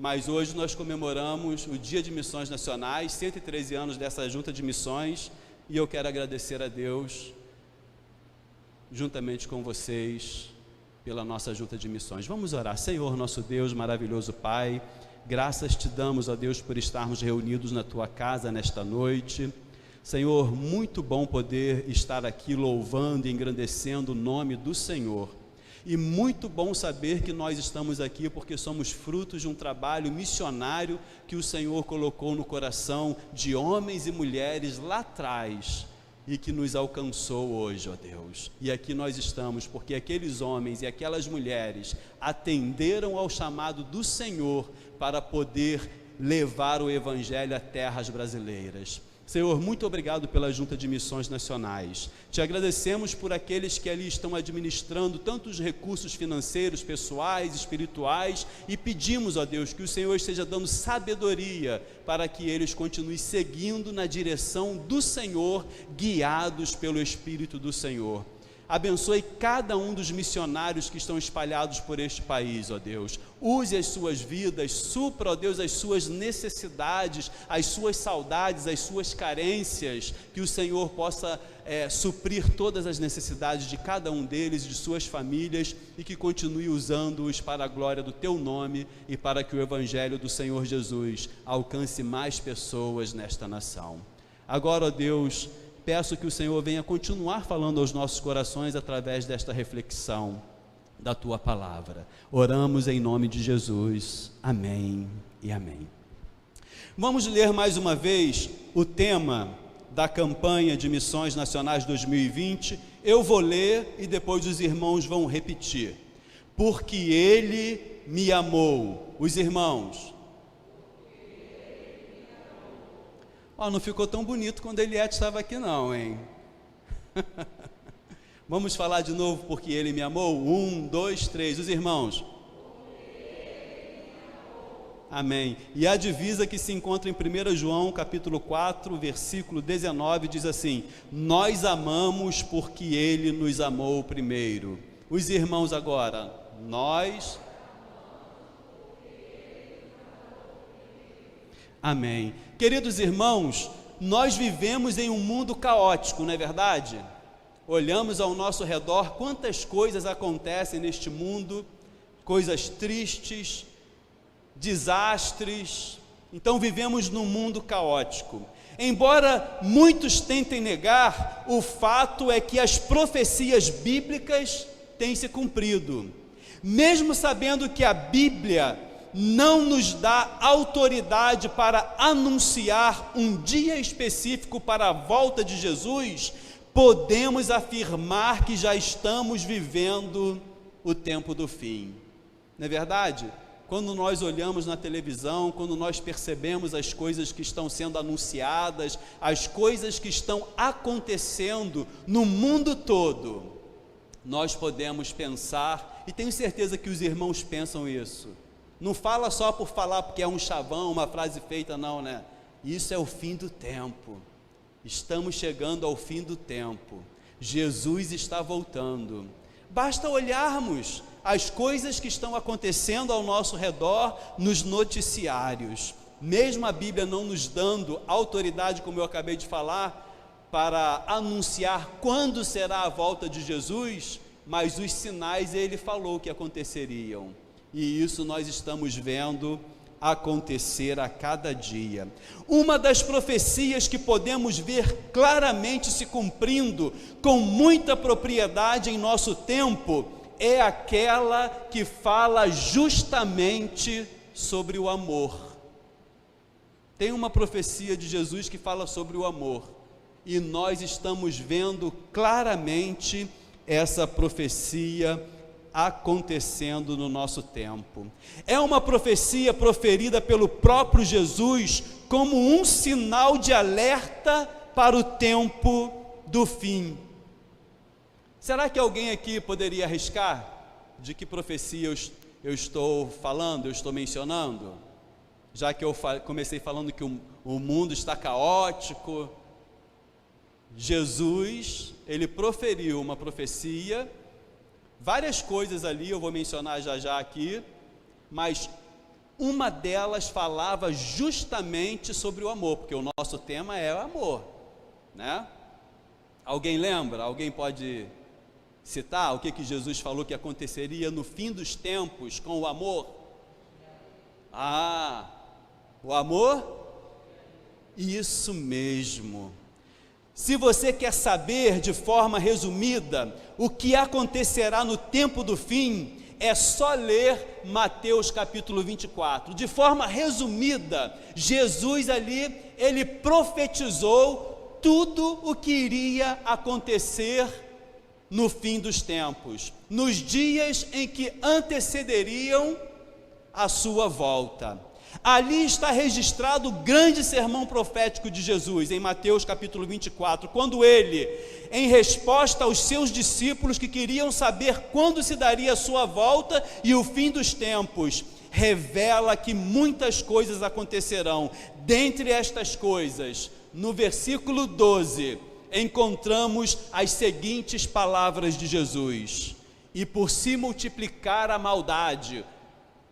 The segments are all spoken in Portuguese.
mas hoje nós comemoramos o Dia de Missões Nacionais, 113 anos dessa Junta de Missões, e eu quero agradecer a Deus, juntamente com vocês, pela nossa Junta de Missões. Vamos orar. Senhor, nosso Deus, maravilhoso Pai, graças te damos, ó Deus, por estarmos reunidos na tua casa nesta noite. Senhor, muito bom poder estar aqui louvando e engrandecendo o nome do Senhor. E muito bom saber que nós estamos aqui porque somos frutos de um trabalho missionário que o Senhor colocou no coração de homens e mulheres lá atrás e que nos alcançou hoje, ó Deus. E aqui nós estamos porque aqueles homens e aquelas mulheres atenderam ao chamado do Senhor para poder levar o Evangelho a terras brasileiras. Senhor, muito obrigado pela Junta de Missões Nacionais. Te agradecemos por aqueles que ali estão administrando tantos recursos financeiros, pessoais, espirituais, e pedimos, ó Deus, que o Senhor esteja dando sabedoria para que eles continuem seguindo na direção do Senhor, guiados pelo Espírito do Senhor. Abençoe cada um dos missionários que estão espalhados por este país, ó Deus. Use as suas vidas, supra, ó Deus, as suas necessidades, as suas saudades, as suas carências, que o Senhor possa suprir todas as necessidades de cada um deles, de suas famílias, e que continue usando-os para a glória do Teu nome e para que o Evangelho do Senhor Jesus alcance mais pessoas nesta nação. Agora, ó Deus, peço que o Senhor venha continuar falando aos nossos corações através desta reflexão da Tua Palavra. Oramos em nome de Jesus. Amém e amém. Vamos ler mais uma vez o tema da campanha de Missões Nacionais 2020. Eu vou ler e depois os irmãos vão repetir. Porque Ele me amou. Os irmãos... não ficou tão bonito quando Eliette estava aqui não, hein? Vamos falar de novo, porque Ele me amou? 1, 2, 3, os irmãos. Amém. E a divisa que se encontra em 1 João, capítulo 4, versículo 19, diz assim: nós amamos porque Ele nos amou primeiro. Os irmãos agora, nós... Amém. Queridos irmãos, nós vivemos em um mundo caótico, não é verdade? Olhamos ao nosso redor, quantas coisas acontecem neste mundo, coisas tristes, desastres. Então vivemos num mundo caótico. Embora muitos tentem negar, o fato é que as profecias bíblicas têm se cumprido. Mesmo sabendo que a Bíblia não nos dá autoridade para anunciar um dia específico para a volta de Jesus, podemos afirmar que já estamos vivendo o tempo do fim. Não é verdade? Quando nós olhamos na televisão, quando nós percebemos as coisas que estão sendo anunciadas, as coisas que estão acontecendo no mundo todo, nós podemos pensar, e tenho certeza que os irmãos pensam isso. Não fala só por falar porque é um chavão, uma frase feita, não, né? Isso é o fim do tempo. Estamos chegando ao fim do tempo. Jesus está voltando. Basta olharmos as coisas que estão acontecendo ao nosso redor nos noticiários. Mesmo a Bíblia não nos dando autoridade, como eu acabei de falar, para anunciar quando será a volta de Jesus, mas os sinais Ele falou que aconteceriam. E isso nós estamos vendo acontecer a cada dia. Uma das profecias que podemos ver claramente se cumprindo com muita propriedade em nosso tempo é aquela que fala justamente sobre o amor. Tem uma profecia de Jesus que fala sobre o amor, e nós estamos vendo claramente essa profecia acontecendo no nosso tempo. É uma profecia proferida pelo próprio Jesus como um sinal de alerta para o tempo do fim. Será que alguém aqui poderia arriscar de que profecia eu estou falando, eu estou mencionando? Já que eu comecei falando que o mundo está caótico, Jesus, ele proferiu uma profecia, várias coisas ali eu vou mencionar já aqui, mas uma delas falava justamente sobre o amor, porque o nosso tema é o amor, né? Alguém lembra? Alguém pode citar o que Jesus falou que aconteceria no fim dos tempos com o amor? O amor? Isso mesmo. Se você quer saber de forma resumida o que acontecerá no tempo do fim, é só ler Mateus capítulo 24. De forma resumida, Jesus ali, ele profetizou tudo o que iria acontecer no fim dos tempos, nos dias em que antecederiam a sua volta. Ali está registrado o grande sermão profético de Jesus, em Mateus capítulo 24, quando ele, em resposta aos seus discípulos que queriam saber quando se daria a sua volta e o fim dos tempos, revela que muitas coisas acontecerão. Dentre estas coisas, no versículo 12, encontramos as seguintes palavras de Jesus: e por se multiplicar a maldade,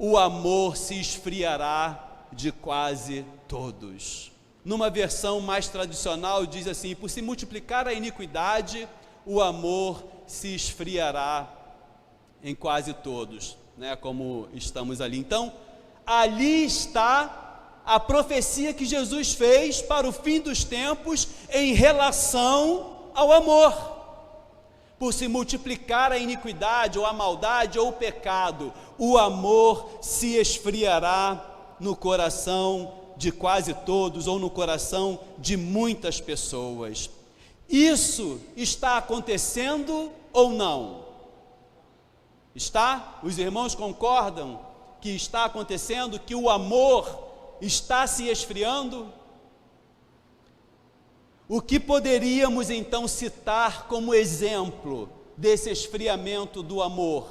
o amor se esfriará de quase todos. Numa versão mais tradicional diz assim: por se multiplicar a iniquidade, o amor se esfriará em quase todos, né? Como estamos ali. Então, ali está a profecia que Jesus fez para o fim dos tempos em relação ao amor. Por se multiplicar a iniquidade, ou a maldade, ou o pecado, o amor se esfriará no coração de quase todos, ou no coração de muitas pessoas. Isso está acontecendo ou não? Está? Os irmãos concordam que está acontecendo, que o amor está se esfriando? O que poderíamos então citar como exemplo desse esfriamento do amor,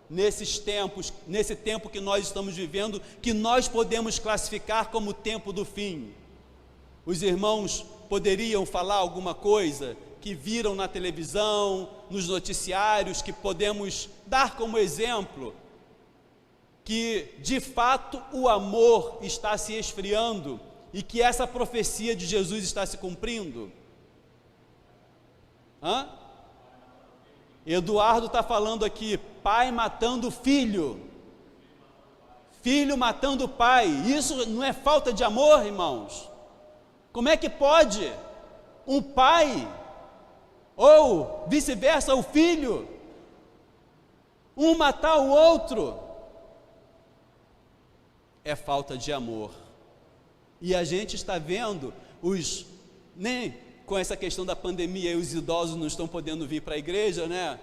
nesses tempos, nesse tempo que nós estamos vivendo, que nós podemos classificar como o tempo do fim? Os irmãos poderiam falar alguma coisa que viram na televisão, nos noticiários, que podemos dar como exemplo, que de fato o amor está se esfriando, e que essa profecia de Jesus está se cumprindo? Eduardo está falando aqui, pai matando filho, filho matando pai. Isso não é falta de amor, irmãos? Como é que pode um pai, ou vice-versa, o filho, um matar o outro? É falta de amor. E a gente está vendo nem com essa questão da pandemia, os idosos não estão podendo vir para a igreja, né?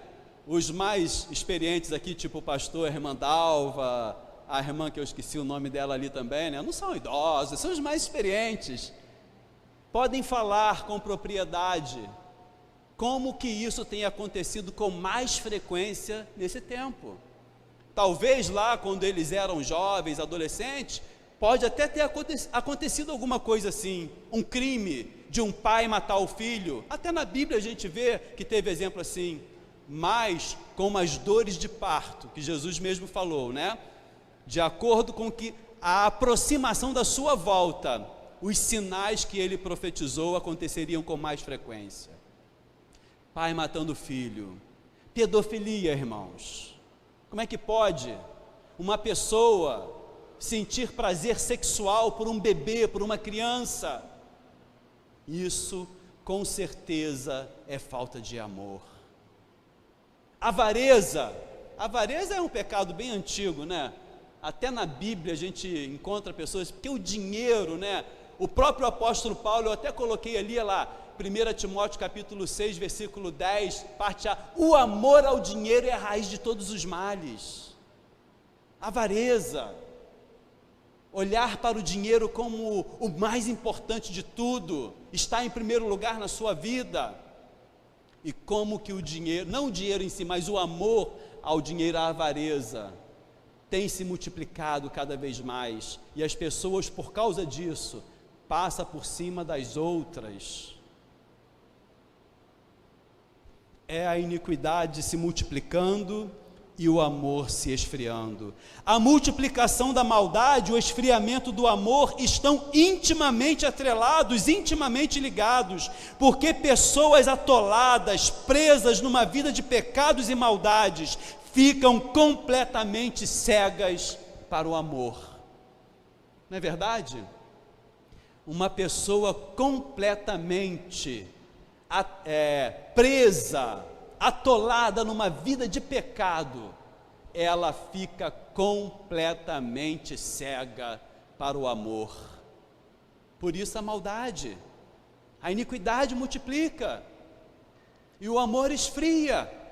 Os mais experientes aqui, tipo o pastor, a irmã Dalva, a irmã que eu esqueci o nome dela ali também, né? Não são idosos, são os mais experientes. Podem falar com propriedade como que isso tem acontecido com mais frequência nesse tempo. Talvez lá, quando eles eram jovens, adolescentes, pode até ter acontecido alguma coisa assim, um crime de um pai matar o filho. Até na Bíblia a gente vê que teve exemplo assim, mas com as dores de parto, que Jesus mesmo falou, né? De acordo com que a aproximação da sua volta, os sinais que ele profetizou aconteceriam com mais frequência. Pai matando filho, pedofilia, irmãos. Como é que pode uma pessoa sentir prazer sexual por um bebê, por uma criança? Isso com certeza é falta de amor. Avareza é um pecado bem antigo, né? Até na Bíblia a gente encontra pessoas, porque o dinheiro, né? O próprio apóstolo Paulo, eu até coloquei ali, lá, 1 Timóteo capítulo 6, versículo 10, parte A, o amor ao dinheiro é a raiz de todos os males. Avareza, olhar para o dinheiro como o mais importante de tudo, está em primeiro lugar na sua vida. E como que o dinheiro, não o dinheiro em si, mas o amor ao dinheiro, a avareza, tem se multiplicado cada vez mais, e as pessoas, por causa disso, passam por cima das outras. É a iniquidade se multiplicando, e o amor se esfriando. A multiplicação da maldade, o esfriamento do amor estão intimamente atrelados, intimamente ligados, porque pessoas atoladas, presas numa vida de pecados e maldades, ficam completamente cegas para o amor. Não é verdade? Uma pessoa completamente presa, atolada numa vida de pecado, ela fica completamente cega para o amor. Por isso a maldade, a iniquidade multiplica e o amor esfria.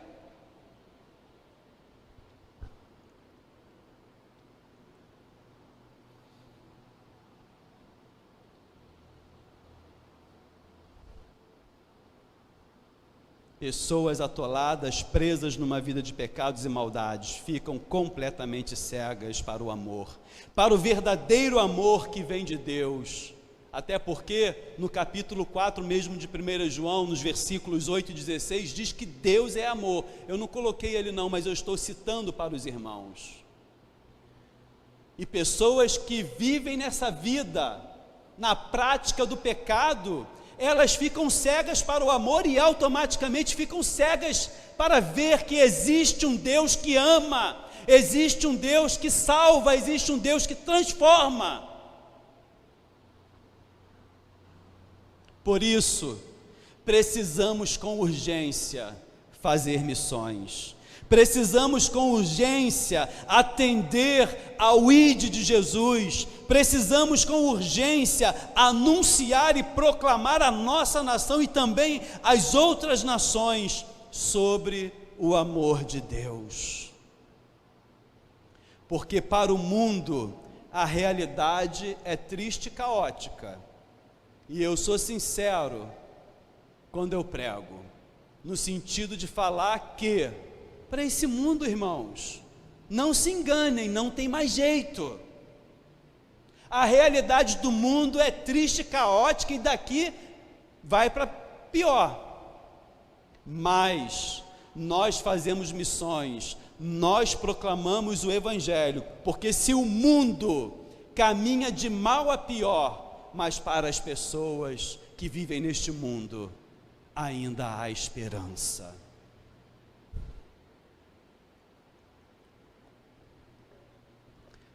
Pessoas atoladas, presas numa vida de pecados e maldades, ficam completamente cegas para o amor, para o verdadeiro amor que vem de Deus. Até porque no capítulo 4 mesmo de 1 João, nos versículos 8 e 16, diz que Deus é amor. Eu não coloquei ele não, mas eu estou citando para os irmãos. E pessoas que vivem nessa vida, na prática do pecado, elas ficam cegas para o amor e automaticamente ficam cegas para ver que existe um Deus que ama, existe um Deus que salva, existe um Deus que transforma. Por isso, precisamos com urgência fazer missões. Precisamos com urgência atender ao ID de Jesus. Precisamos com urgência anunciar e proclamar a nossa nação e também as outras nações sobre o amor de Deus. Porque para o mundo a realidade é triste e caótica. E eu sou sincero quando eu prego, no sentido de falar que para esse mundo, irmãos, não se enganem, não tem mais jeito. A realidade do mundo é triste, caótica e daqui vai para pior. Mas nós fazemos missões, nós proclamamos o Evangelho, porque se o mundo caminha de mal a pior, mas para as pessoas que vivem neste mundo, ainda há esperança.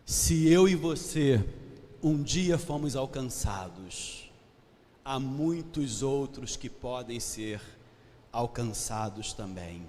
Se eu e você um dia fomos alcançados, há muitos outros que podem ser alcançados também.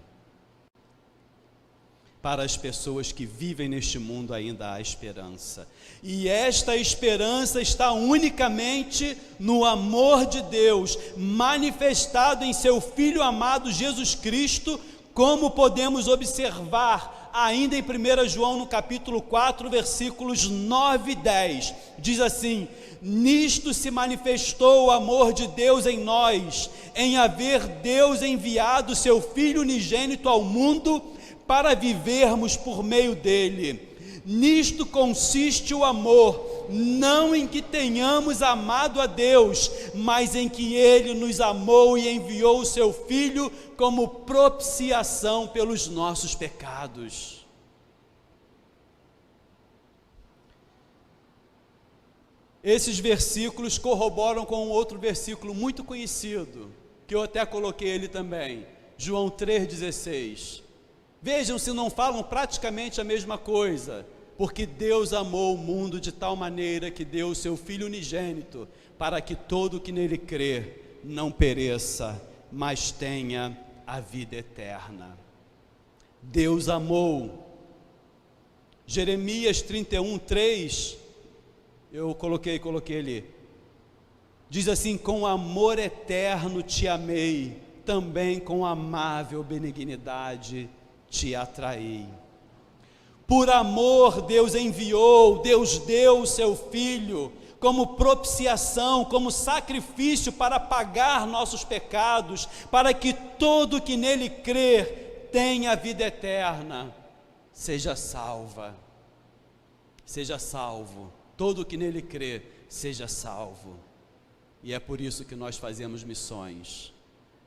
Para as pessoas que vivem neste mundo ainda há esperança. E esta esperança está unicamente no amor de Deus, manifestado em seu Filho amado Jesus Cristo, como podemos observar ainda em 1 João no capítulo 4, versículos 9 e 10, diz assim: nisto se manifestou o amor de Deus em nós, em haver Deus enviado seu Filho unigênito ao mundo, para vivermos por meio dele. Nisto consiste o amor, não em que tenhamos amado a Deus, mas em que Ele nos amou e enviou o seu Filho como propiciação pelos nossos pecados. Esses versículos corroboram com um outro versículo muito conhecido, que eu até coloquei ele também, João 3,16. Vejam se não falam praticamente a mesma coisa, porque Deus amou o mundo de tal maneira que deu o seu Filho unigênito, para que todo que nele crê não pereça, mas tenha a vida eterna. Deus amou. Jeremias 31:3, eu coloquei ali, diz assim: com amor eterno te amei, também com amável benignidade te atraí. Por amor Deus enviou, Deus deu o seu Filho como propiciação, como sacrifício para pagar nossos pecados, para que todo que nele crer tenha a vida eterna, seja salvo, todo que nele crer seja salvo. E é por isso que nós fazemos missões,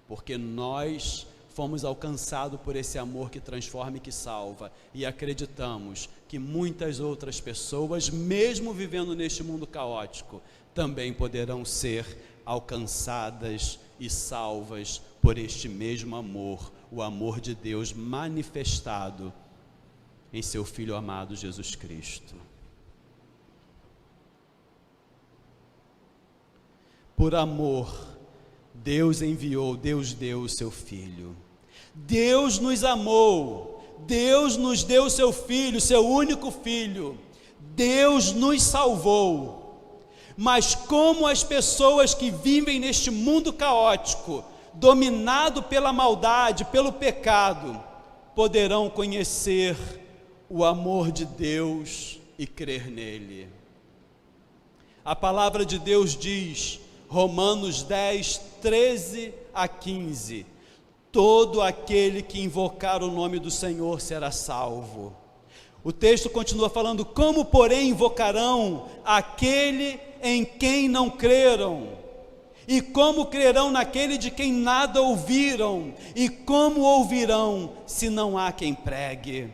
porque nós fomos alcançados por esse amor que transforma e que salva, e acreditamos que muitas outras pessoas, mesmo vivendo neste mundo caótico, também poderão ser alcançadas e salvas por este mesmo amor, o amor de Deus manifestado em seu Filho amado Jesus Cristo. Por amor, Deus deu o seu Filho. Deus nos amou, Deus nos deu o seu Filho, seu único Filho. Deus nos salvou. Mas como as pessoas que vivem neste mundo caótico, dominado pela maldade, pelo pecado, poderão conhecer o amor de Deus e crer nele? A palavra de Deus diz, Romanos 10, 13 a 15, todo aquele que invocar o nome do Senhor será salvo. O texto continua falando, como porém invocarão aquele em quem não creram? E como crerão naquele de quem nada ouviram? E como ouvirão se não há quem pregue?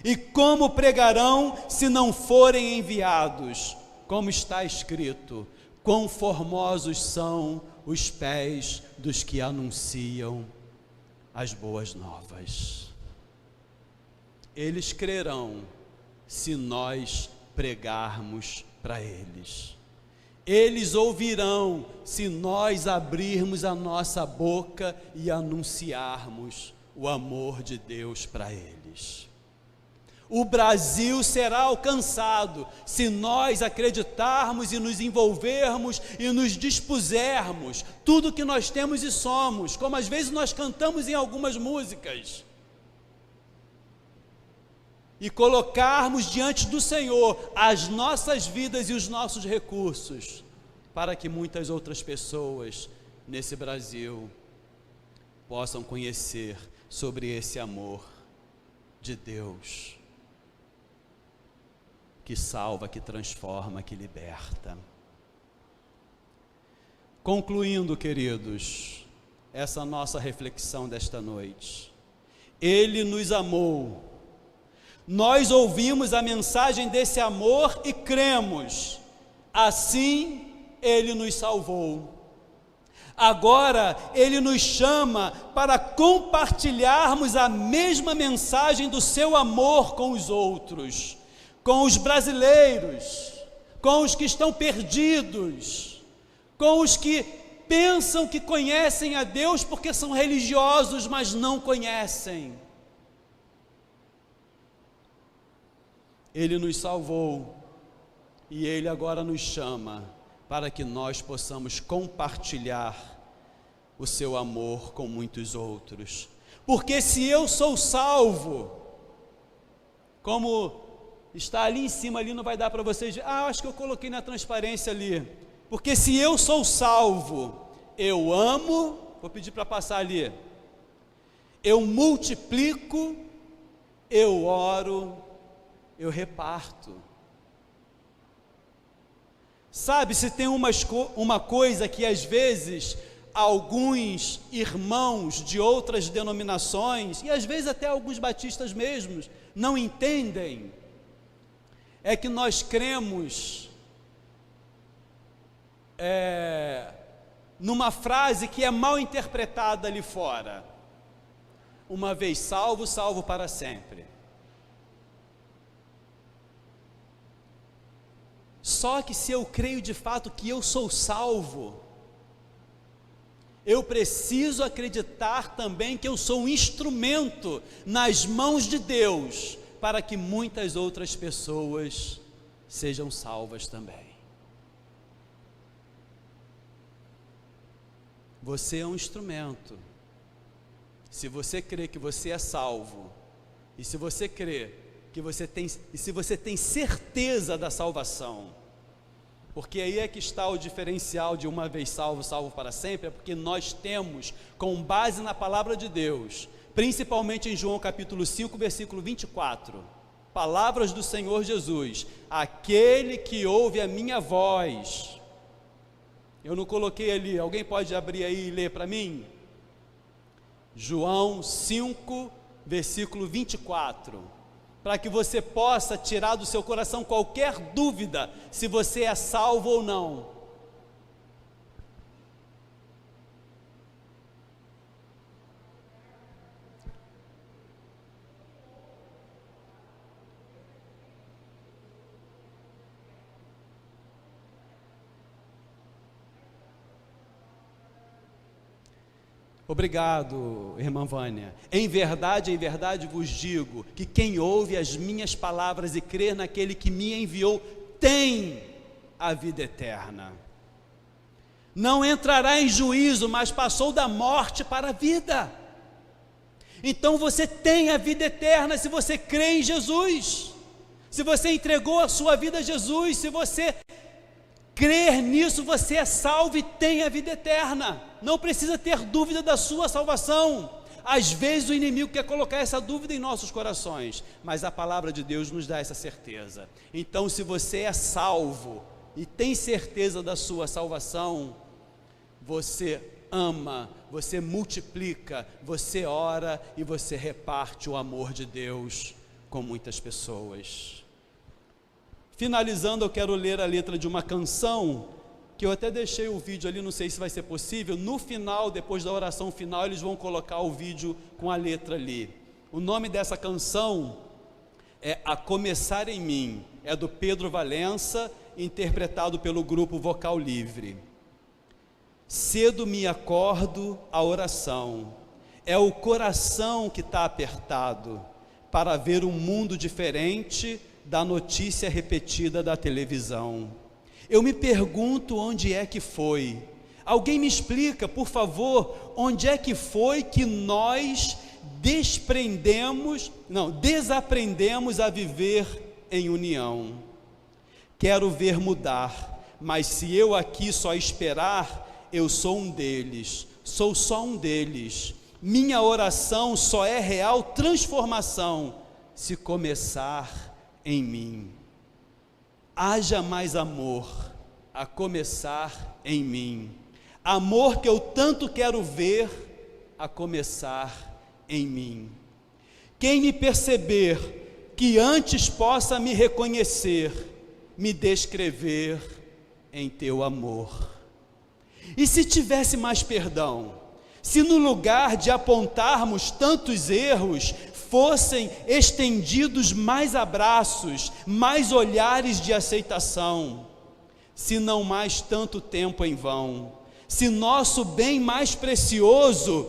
E como pregarão se não forem enviados? Como está escrito, quão formosos são os pés dos que anunciam as boas novas. Eles crerão se nós pregarmos para eles. Eles ouvirão se nós abrirmos a nossa boca e anunciarmos o amor de Deus para eles. O Brasil será alcançado se nós acreditarmos e nos envolvermos e nos dispusermos tudo que nós temos e somos, como às vezes nós cantamos em algumas músicas, e colocarmos diante do Senhor as nossas vidas e os nossos recursos, para que muitas outras pessoas nesse Brasil possam conhecer sobre esse amor de Deus, que salva, que transforma, que liberta. Concluindo, queridos, essa nossa reflexão desta noite, Ele nos amou, nós ouvimos a mensagem desse amor e cremos, assim Ele nos salvou. Agora Ele nos chama para compartilharmos a mesma mensagem do seu amor com os outros, com os brasileiros, com os que estão perdidos, com os que pensam que conhecem a Deus porque são religiosos, mas não conhecem. Ele nos salvou e Ele agora nos chama para que nós possamos compartilhar o seu amor com muitos outros. Porque se eu sou salvo, como está ali em cima, ali não vai dar para vocês, acho que eu coloquei na transparência ali, porque se eu sou salvo, eu amo, vou pedir para passar ali, eu multiplico, eu oro, eu reparto. Sabe, se tem uma coisa que às vezes alguns irmãos de outras denominações, e às vezes até alguns batistas mesmos, não entendem, é que nós cremos numa frase que é mal interpretada ali fora: uma vez salvo, salvo para sempre. Só que se eu creio de fato que eu sou salvo, eu preciso acreditar também que eu sou um instrumento nas mãos de Deus, para que muitas outras pessoas sejam salvas também. Você é um instrumento. Se você crê que você é salvo, e se você crê que você tem, e se você tem certeza da salvação, porque aí é que está o diferencial de uma vez salvo, salvo para sempre, é porque nós temos, com base na palavra de Deus, principalmente em João capítulo 5, versículo 24, palavras do Senhor Jesus: aquele que ouve a minha voz. Eu não coloquei ali, alguém pode abrir aí e ler para mim? João 5, versículo 24, para que você possa tirar do seu coração qualquer dúvida se você é salvo ou não. Obrigado, irmã Vânia. Em verdade vos digo que quem ouve as minhas palavras e crer naquele que me enviou tem a vida eterna. Não entrará em juízo, mas passou da morte para a vida. Então você tem a vida eterna se você crê em Jesus. Se você entregou a sua vida a Jesus, se você crer nisso, você é salvo e tem a vida eterna. Não precisa ter dúvida da sua salvação. Às vezes o inimigo quer colocar essa dúvida em nossos corações, mas a palavra de Deus nos dá essa certeza. Então, se você é salvo e tem certeza da sua salvação, você ama, você multiplica, você ora e você reparte o amor de Deus com muitas pessoas. Finalizando, eu quero ler a letra de uma canção, que eu até deixei o vídeo ali, não sei se vai ser possível. No final, depois da oração final, eles vão colocar o vídeo com a letra ali. O nome dessa canção é A Começar em Mim, é do Pedro Valença, interpretado pelo grupo Vocal Livre. Cedo me acordo à oração, é o coração que está apertado, para ver um mundo diferente da notícia repetida da televisão. Eu me pergunto onde é que foi. Alguém me explica, por favor, onde é que foi que nós desaprendemos a viver em união. Quero ver mudar, mas se eu aqui só esperar, eu sou um deles, sou só um deles. Minha oração só é real transformação se começar em mim. Haja mais amor, a começar em mim. Amor que eu tanto quero ver, a começar em mim. Quem me perceber, que antes possa me reconhecer, me descrever em teu amor. E se tivesse mais perdão, se no lugar de apontarmos tantos erros, fossem estendidos mais abraços, mais olhares de aceitação, se não mais tanto tempo em vão, se nosso bem mais precioso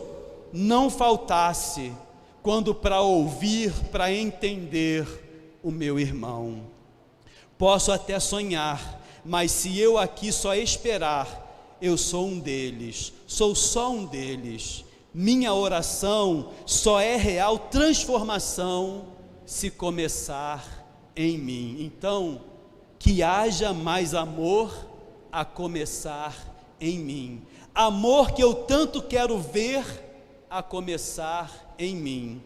não faltasse, quando para ouvir, para entender o meu irmão. Posso até sonhar, mas se eu aqui só esperar, eu sou um deles, sou só um deles. Minha oração só é real transformação se começar em mim. Então, que haja mais amor a começar em mim. Amor que eu tanto quero ver a começar em mim.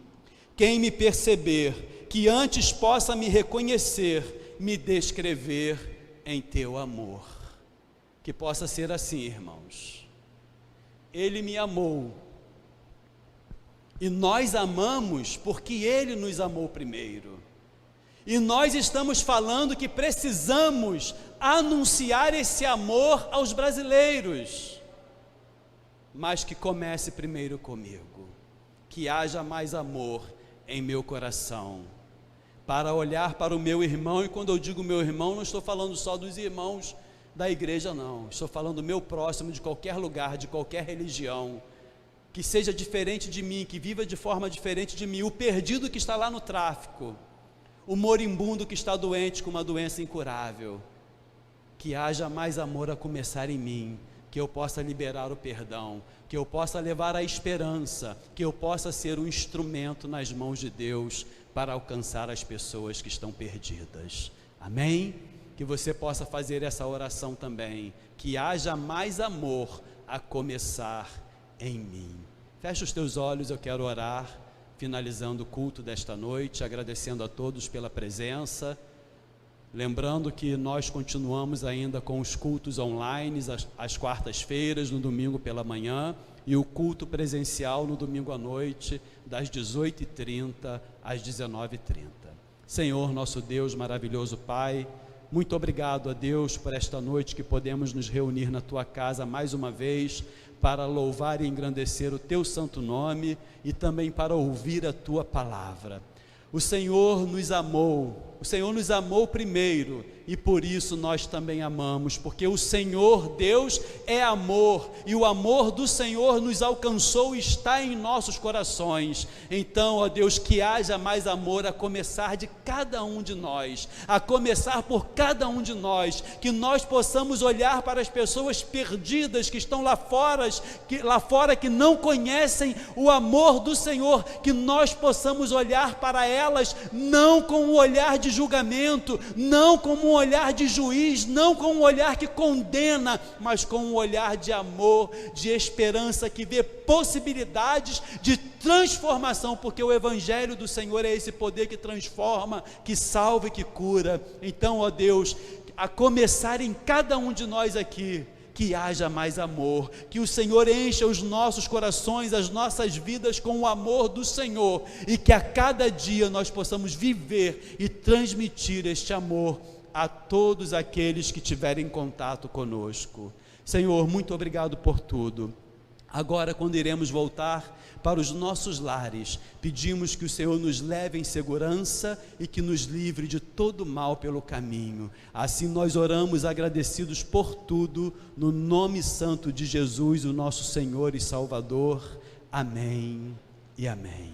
Quem me perceber, que antes possa me reconhecer, me descrever em teu amor. Que possa ser assim, irmãos. Ele me amou. E nós amamos porque Ele nos amou primeiro. E nós estamos falando que precisamos anunciar esse amor aos brasileiros. Mas que comece primeiro comigo. Que haja mais amor em meu coração. Para olhar para o meu irmão, e quando eu digo meu irmão, não estou falando só dos irmãos da igreja, não. Estou falando do meu próximo, de qualquer lugar, de qualquer religião. Que seja diferente de mim, que viva de forma diferente de mim, o perdido que está lá no tráfico, o moribundo que está doente com uma doença incurável, que haja mais amor a começar em mim, que eu possa liberar o perdão, que eu possa levar a esperança, que eu possa ser um instrumento nas mãos de Deus para alcançar as pessoas que estão perdidas. Amém? Que você possa fazer essa oração também, que haja mais amor a começar em mim. Fecha os teus olhos, eu quero orar, finalizando o culto desta noite, agradecendo a todos pela presença, lembrando que nós continuamos ainda com os cultos online, às quartas-feiras, no domingo pela manhã, e o culto presencial no domingo à noite, das 18h30 às 19h30. Senhor, nosso Deus, maravilhoso Pai, muito obrigado a Deus por esta noite que podemos nos reunir na Tua casa mais uma vez, para louvar e engrandecer o Teu santo nome e também para ouvir a Tua palavra. O Senhor nos amou primeiro, e por isso nós também amamos, porque o Senhor Deus é amor, e o amor do Senhor nos alcançou e está em nossos corações. Então, ó Deus, que haja mais amor a começar de cada um de nós, a começar por cada um de nós, que nós possamos olhar para as pessoas perdidas que estão lá fora, que não conhecem o amor do Senhor, que nós possamos olhar para elas não com um olhar de julgamento, não como um olhar de juiz, não com um olhar que condena, mas com um olhar de amor, de esperança, que vê possibilidades de transformação, porque o Evangelho do Senhor é esse poder que transforma, que salva e que cura. Então, ó Deus, a começar em cada um de nós aqui, que haja mais amor, que o Senhor encha os nossos corações, as nossas vidas com o amor do Senhor, e que a cada dia nós possamos viver e transmitir este amor a todos aqueles que tiverem contato conosco. Senhor, muito obrigado por tudo. Agora, quando iremos voltar para os nossos lares, pedimos que o Senhor nos leve em segurança e que nos livre de todo mal pelo caminho. Assim nós oramos agradecidos por tudo, no nome santo de Jesus, o nosso Senhor e Salvador. Amém e amém.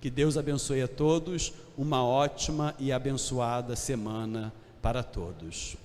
Que Deus abençoe a todos, uma ótima e abençoada semana para todos.